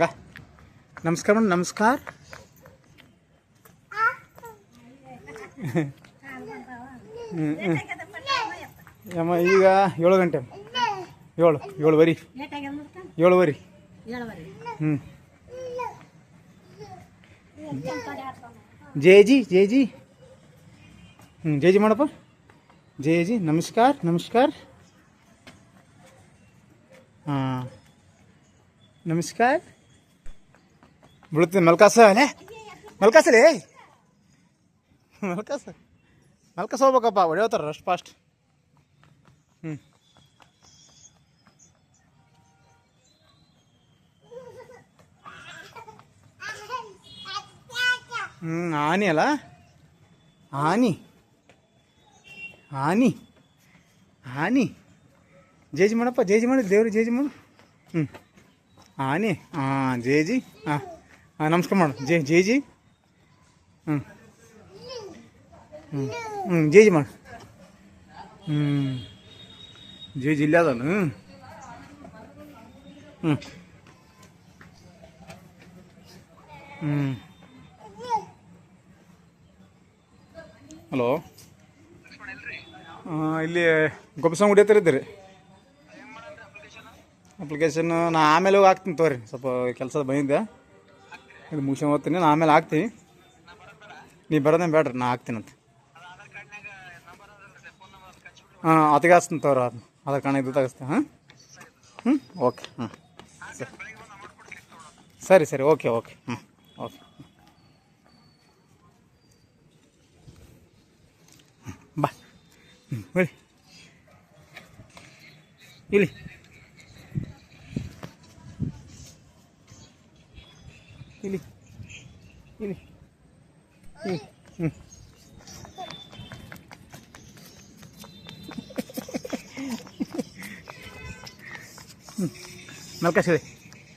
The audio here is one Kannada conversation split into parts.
गा नमस्कार माಡು नमस्कार ಯಮ್ಮ ಈಗ 7 ಗಂಟೆ 7:07 7:07 जय जी जय जी ಮಾಡಪ್ಪ जय जी नमस्कार नमस्कार ಹಾಂ नमस्कार ಬಿಡುತ್ತೆ ಮಲ್ಕಾಸ ಮಲ್ಕಾಸಲೇ ಮಲ್ಕಾಸ ಹೋಗ್ಬೇಕಪ್ಪ ಹೊಡೆಯೋತಾರ ಅಷ್ಟು ಫಾಸ್ಟ್ ಆನಿ ಅಲ್ಲ ಆನಿ ಜೇಜಿ ಮಾಡಪ್ಪ ಜೇಜಿ ಮಾಡಿ ದೇವ್ರಿಗೆ ಜೇಜಿ ಮಾಡು ಆನಿ ಹಾಂ ಜೇಜಿ ಹಾಂ ನಮಸ್ಕಾರ ಮಾಡು ಜೇಜಿ ಜೇಜಿ ಮಾಡು ಜೇಜಿ ಇಲ್ಲ ಅದನು ಹಲೋ ಇಲ್ಲಿ ಗೊಬ್ಬಸಂಗ್ ಹೊಡಿಯತ್ತಿರಿದ್ದೀರಿ ಅಪ್ಲಿಕೇಶನ್ ನಾ ಆಮೇಲೆ ಹೋಗಿ ಹಾಕ್ತೀನಿ ತೋರಿ ಸ್ವಲ್ಪ ಕೆಲಸದ ಬಂದಿದ್ದೆ ಇದು ಮುಗಿಸ್ಕೊಂಡು ಹೋಗ್ತೀನಿ ನಾನು ಆಮೇಲೆ ಹಾಕ್ತೀನಿ ನೀವು ಬರೋದೇನು ಬೇಡ್ರಿ ನಾ ಹಾಕ್ತೀನಂತ ಹಾಂ ಅದಕ್ಕೆ ಹಚ್ತೀನಿ ತೋರಿ ಅದು ಆಧಾರ್ ಕಾರ್ಡ್ ಇದು ತೆಗಿಸ್ತೀನಿ ಹಾಂ ಓಕೆ ಸರಿ ಓಕೆ ಓಕೆ ಬಾ ಬಳಿ ಇಲ್ಲಿ ಮಲ್ಕಾಸ್ ಹೇಳಿ ಐ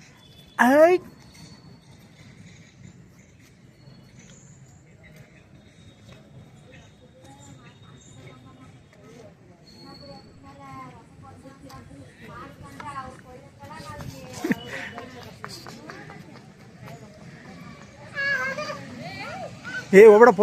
ಹೋಗ್ಬೇಡಪ್ಪ